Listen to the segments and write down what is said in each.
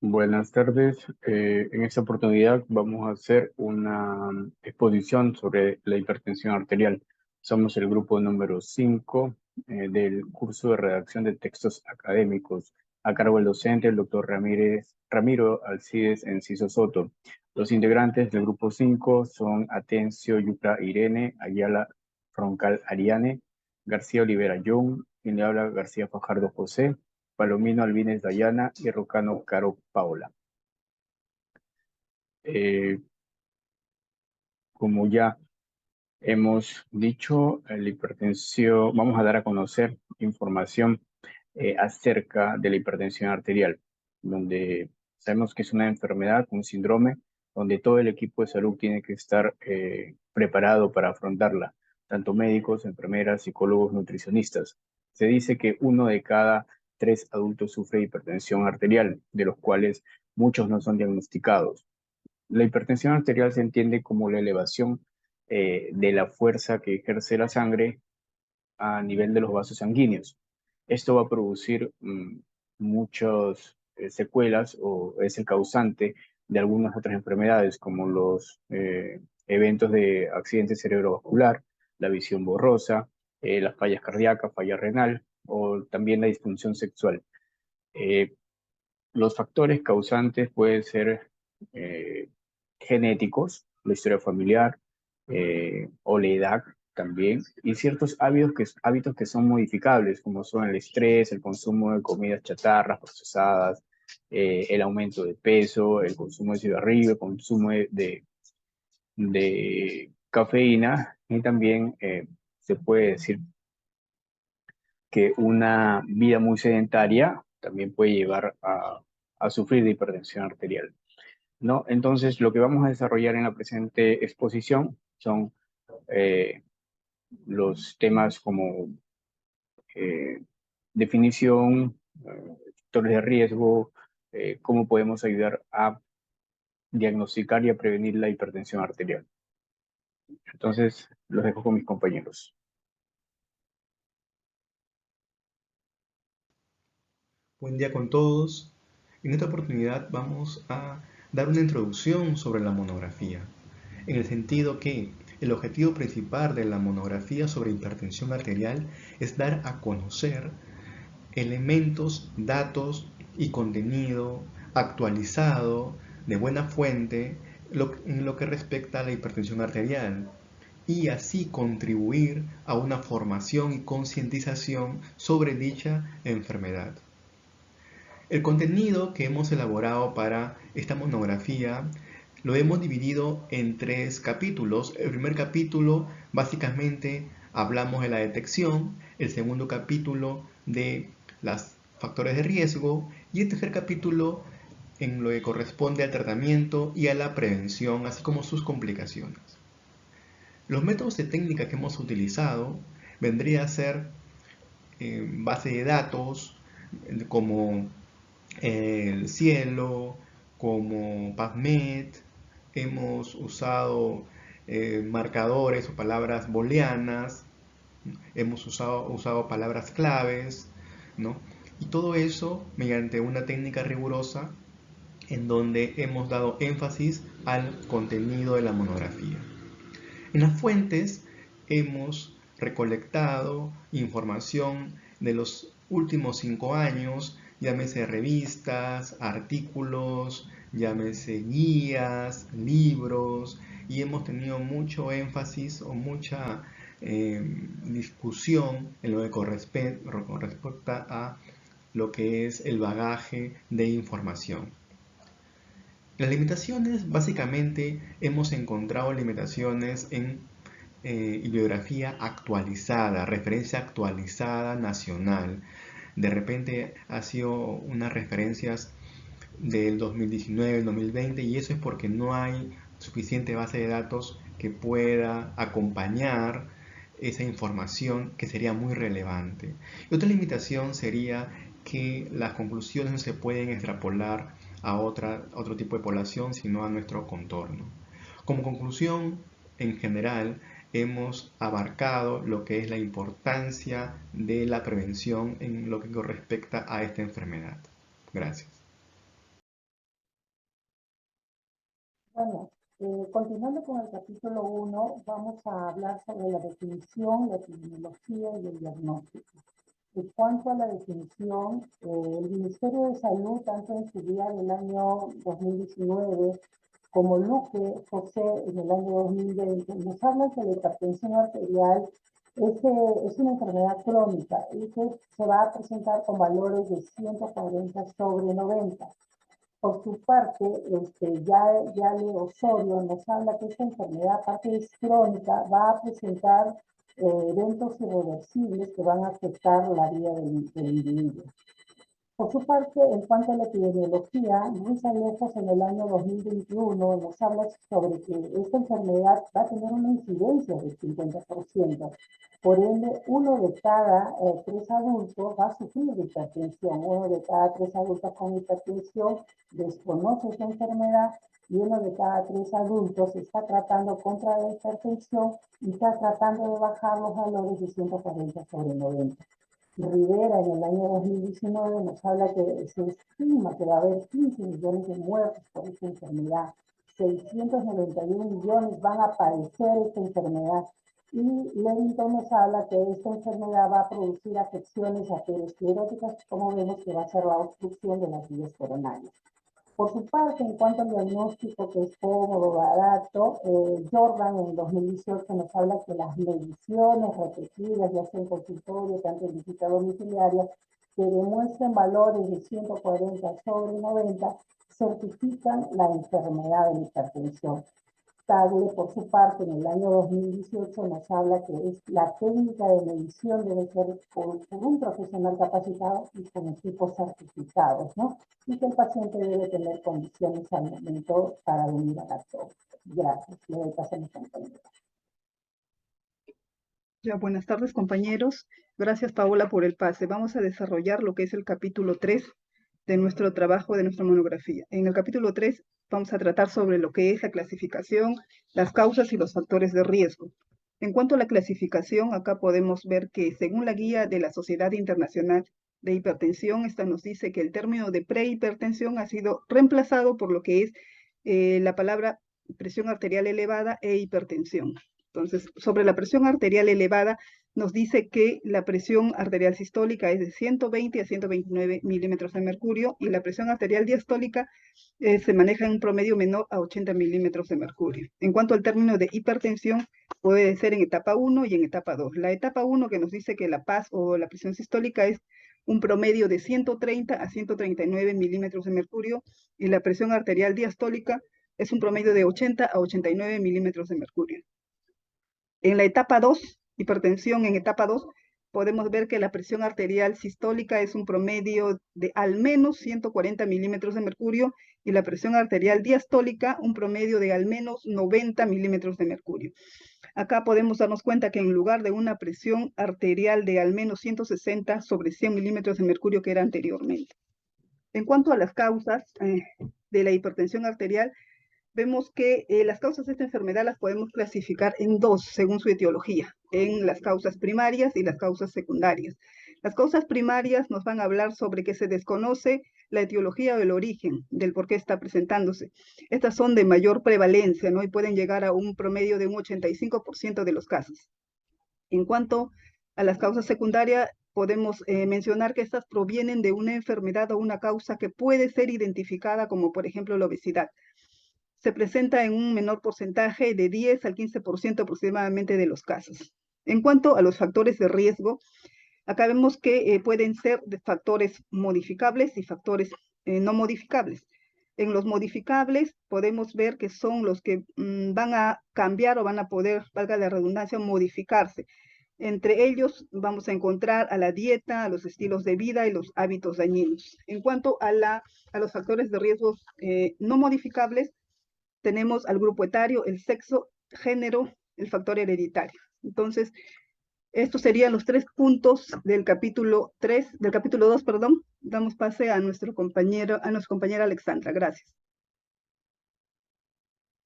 Buenas tardes. En esta oportunidad vamos a hacer una exposición sobre la hipertensión arterial. Somos el grupo número 5 del curso de redacción de textos académicos a cargo del docente, el doctor Ramiro Alcides Enciso Soto. Los integrantes del grupo 5 son Atencio Yucra Irene, Ayala Roncal Ariane, García Olivera Young, quien le habla García Fajardo José, Palomino Albines Dayana y Rocano Caro Paola. Eh, Como ya hemos dicho, la hipertensión, vamos a dar a conocer información acerca de la hipertensión arterial, donde sabemos que es una enfermedad, un síndrome, donde todo el equipo de salud tiene que estar preparado para afrontarla, tanto médicos, enfermeras, psicólogos, nutricionistas. Se dice que 1 de cada 3 adultos sufre hipertensión arterial, de los cuales muchos no son diagnosticados. La hipertensión arterial se entiende como la elevación de la fuerza que ejerce la sangre a nivel de los vasos sanguíneos. Esto va a producir muchas secuelas o es el causante de algunas otras enfermedades como los eventos de accidente cerebrovascular, la visión borrosa, las fallas cardíacas, falla renal o también la disfunción sexual. Eh, los factores causantes pueden ser eh, genéticos, la historia familiar o la edad también, y ciertos hábitos que son modificables, como son el estrés, el consumo de comidas chatarras, procesadas, el aumento de peso, el consumo de cigarrillo, el consumo de cafeína, y también se puede decir que una vida muy sedentaria también puede llevar a sufrir de hipertensión arterial, ¿no? Entonces, lo que vamos a desarrollar en la presente exposición son eh, los temas como eh, definición, factores de riesgo, cómo podemos ayudar a diagnosticar y a prevenir la hipertensión arterial. Entonces, los dejo con mis compañeros. Buen día con todos. En esta oportunidad vamos a dar una introducción sobre la monografía, en el sentido que el objetivo principal de la monografía sobre hipertensión arterial es dar a conocer elementos, datos y contenido actualizado de buena fuente en lo que respecta a la hipertensión arterial y así contribuir a una formación y concientización sobre dicha enfermedad. El contenido que hemos elaborado para esta monografía lo hemos dividido en 3 capítulos. El primer capítulo básicamente hablamos de la detección, el segundo capítulo de los factores de riesgo y el tercer capítulo en lo que corresponde al tratamiento y a la prevención, así como sus complicaciones. Los métodos de técnica que hemos utilizado vendría a ser base de datos como el cielo, como PubMed, hemos usado marcadores o palabras booleanas, hemos usado palabras claves, ¿no? Y todo eso mediante una técnica rigurosa en donde hemos dado énfasis al contenido de la monografía. En las fuentes hemos recolectado información de los últimos 5 años, llámese revistas, artículos, llámese guías, libros, y hemos tenido mucho énfasis o mucha discusión en lo que respecta a lo que es el bagaje de información. Las limitaciones, básicamente, hemos encontrado limitaciones en bibliografía actualizada, referencia actualizada nacional. De repente ha sido unas referencias del 2019, 2020 y eso es porque no hay suficiente base de datos que pueda acompañar esa información que sería muy relevante. Y otra limitación sería que las conclusiones no se pueden extrapolar a otro tipo de población, sino a nuestro contorno. Como conclusión, en general, hemos abarcado lo que es la importancia de la prevención en lo que respecta a esta enfermedad. Gracias. Bueno, continuando con el capítulo 1, vamos a hablar sobre la definición, la epidemiología y el diagnóstico. En cuanto a la definición, el Ministerio de Salud, tanto en su guía del año 2019 como Luque José en el año 2020, nos habla que la hipertensión arterial es una enfermedad crónica y que se va a presentar con valores de 140 sobre 90. Por su parte, Yale Osorio nos habla que esta enfermedad, aparte de crónica, va a presentar eventos irreversibles que van a afectar la vida del individuo. Por su parte, en cuanto a la epidemiología, Luis Alejos en el año 2021 nos habla sobre que esta enfermedad va a tener una incidencia del 50%. Por ende, uno de cada tres adultos va a sufrir de hipertensión. Uno de cada tres adultos con hipertensión desconoce esta enfermedad y uno de cada tres adultos está tratando contra la hipertensión y está tratando de bajar los valores de 140 sobre 90. Rivera en el año 2019 nos habla que se estima que va a haber 15 millones de muertos por esta enfermedad. 691 millones van a padecer esta enfermedad. Y Levington nos habla que esta enfermedad va a producir afecciones ateroscleróticas, como vemos que va a ser la obstrucción de las vías coronarias. Por su parte, en cuanto al diagnóstico, que es cómodo, barato, Jordan en 2018 nos habla que las mediciones repetidas, ya sea en consultorio, tanto en visita domiciliaria, que demuestren valores de 140 sobre 90, certifican la enfermedad de la hipertensión. Tagle, por su parte, en el año 2018 nos habla que es la técnica de medición debe ser por un profesional capacitado y con equipos certificados, ¿no? Y que el paciente debe tener condiciones al momento para venir a la toma. Gracias. Le doy paso a mi compañera. Ya, buenas tardes, compañeros. Gracias, Paola, por el pase. Vamos a desarrollar lo que es el capítulo 3 de nuestro trabajo, de nuestra monografía. En el capítulo 3 vamos a tratar sobre lo que es la clasificación, las causas y los factores de riesgo. En cuanto a la clasificación, acá podemos ver que según la guía de la Sociedad Internacional de Hipertensión, esta nos dice que el término de prehipertensión ha sido reemplazado por lo que es la palabra presión arterial elevada e hipertensión. Entonces, sobre la presión arterial elevada, nos dice que la presión arterial sistólica es de 120 a 129 milímetros de mercurio y la presión arterial diastólica se maneja en un promedio menor a 80 milímetros de mercurio. En cuanto al término de hipertensión, puede ser en etapa 1 y en etapa 2. La etapa 1 que nos dice que la PAS o la presión sistólica es un promedio de 130 a 139 milímetros de mercurio y la presión arterial diastólica es un promedio de 80 a 89 milímetros de mercurio. En la etapa 2, hipertensión en etapa 2, podemos ver que la presión arterial sistólica es un promedio de al menos 140 milímetros de mercurio y la presión arterial diastólica un promedio de al menos 90 milímetros de mercurio. Acá podemos darnos cuenta que en lugar de una presión arterial de al menos 160 sobre 100 milímetros de mercurio que era anteriormente. En cuanto a las causas de la hipertensión arterial, vemos que las causas de esta enfermedad las podemos clasificar en dos, según su etiología, en las causas primarias y las causas secundarias. Las causas primarias nos van a hablar sobre que se desconoce la etiología o el origen del por qué está presentándose. Estas son de mayor prevalencia, ¿no? Y pueden llegar a un promedio de un 85% de los casos. En cuanto a las causas secundarias, podemos mencionar que estas provienen de una enfermedad o una causa que puede ser identificada como, por ejemplo, la obesidad. Se presenta en un menor porcentaje de 10 al 15% aproximadamente de los casos. En cuanto a los factores de riesgo, acá vemos que pueden ser de factores modificables y factores no modificables. En los modificables podemos ver que son los que van a cambiar o van a poder, valga la redundancia, modificarse. Entre ellos vamos a encontrar a la dieta, a los estilos de vida y los hábitos dañinos. En cuanto a los factores de riesgo no modificables, tenemos al grupo etario, el sexo, género, el factor hereditario. Entonces, estos serían los 3 puntos del capítulo 2, perdón. Damos pase a nuestra compañera Alexandra. Gracias.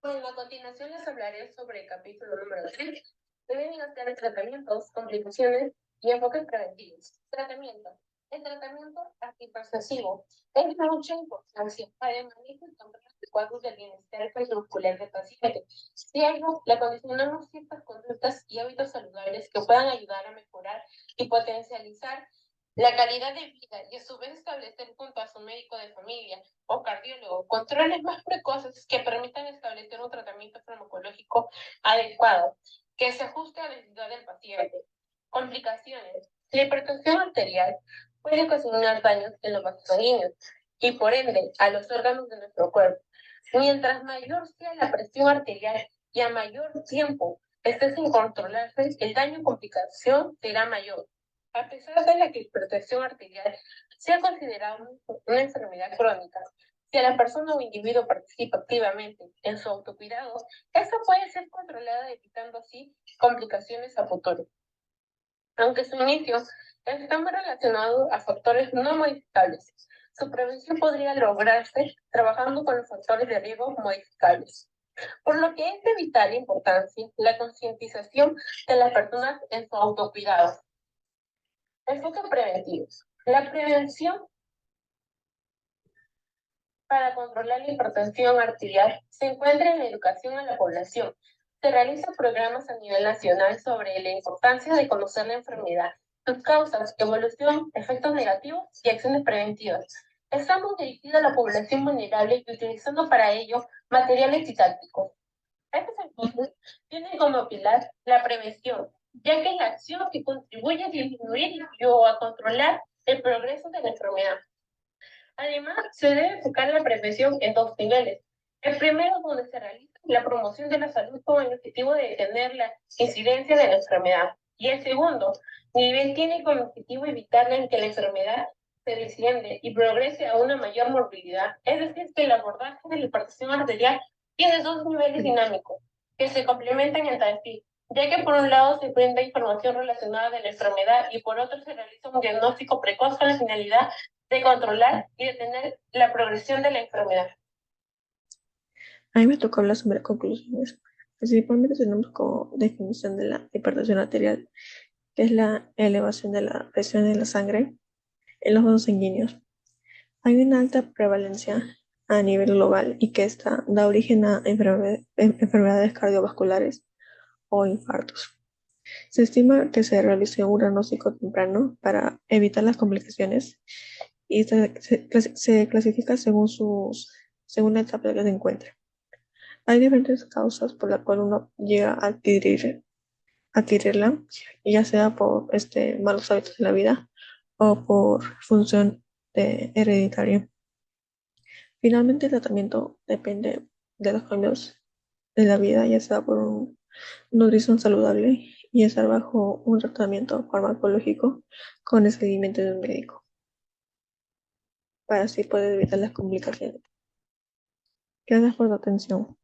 Bueno, a continuación les hablaré sobre el capítulo número 3. Deben iniciar tratamientos, complicaciones y enfoques preventivos. Tratamiento. El tratamiento antihipertensivo es de mucha importancia para el manejo y control cuadros del bienestar cardiovascular del paciente. Ciego, le condicionamos ciertas conductas y hábitos saludables que puedan ayudar a mejorar y potencializar la calidad de vida y a su vez establecer junto a su médico de familia o cardiólogo controles más precoces que permitan establecer un tratamiento farmacológico adecuado que se ajuste a la necesidad del paciente. Complicaciones. La hipertensión arterial puede ocasionar daños en los vasos sanguíneos y por ende a los órganos de nuestro cuerpo. Mientras mayor sea la presión arterial y a mayor tiempo esté sin controlarse, el daño y complicación será mayor. A pesar de la que hipertensión arterial sea considerada una enfermedad crónica, si la persona o individuo participa activamente en su autocuidado, esta puede ser controlada evitando así complicaciones a futuro. Aunque su inicio está muy relacionado a factores no modificables, su prevención podría lograrse trabajando con los factores de riesgo modificables. Por lo que es de vital importancia la concientización de las personas en su autocuidado. Enfoques preventivos. La prevención para controlar la hipertensión arterial se encuentra en la educación a la población. Se realizan programas a nivel nacional sobre la importancia de conocer la enfermedad, sus causas, evolución, efectos negativos y acciones preventivas. Estamos dirigidos a la población vulnerable y utilizando para ello materiales didácticos. Estos enfoques tienen como pilar la prevención, ya que es la acción que contribuye a disminuir o a controlar el progreso de la enfermedad. Además, se debe enfocar la prevención en dos niveles. El primero, donde se realiza la promoción de la salud con el objetivo de detener la incidencia de la enfermedad. Y el segundo nivel tiene como objetivo evitar que la enfermedad se desciende y progrese a una mayor morbilidad. Es decir, que el abordaje de la hipertensión arterial tiene dos niveles dinámicos que se complementan entre sí, ya que por un lado se brinda información relacionada de la enfermedad y por otro se realiza un diagnóstico precoz con la finalidad de controlar y detener la progresión de la enfermedad. A mí me tocó hablar sobre conclusiones. Principalmente tenemos como definición de la hipertensión arterial, que es la elevación de la presión en la sangre en los vasos sanguíneos. Hay una alta prevalencia a nivel global y que esta da origen a enfermedades cardiovasculares o infartos. Se estima que se realice un diagnóstico temprano para evitar las complicaciones y se clasifica según la etapa en que se encuentra. Hay diferentes causas por las cuales uno llega a adquirirla, ya sea por malos hábitos de la vida o por función hereditaria. Finalmente, el tratamiento depende de los cambios de la vida, ya sea por una nutrición saludable y estar bajo un tratamiento farmacológico con el seguimiento de un médico, para así poder evitar las complicaciones. Gracias por tu atención.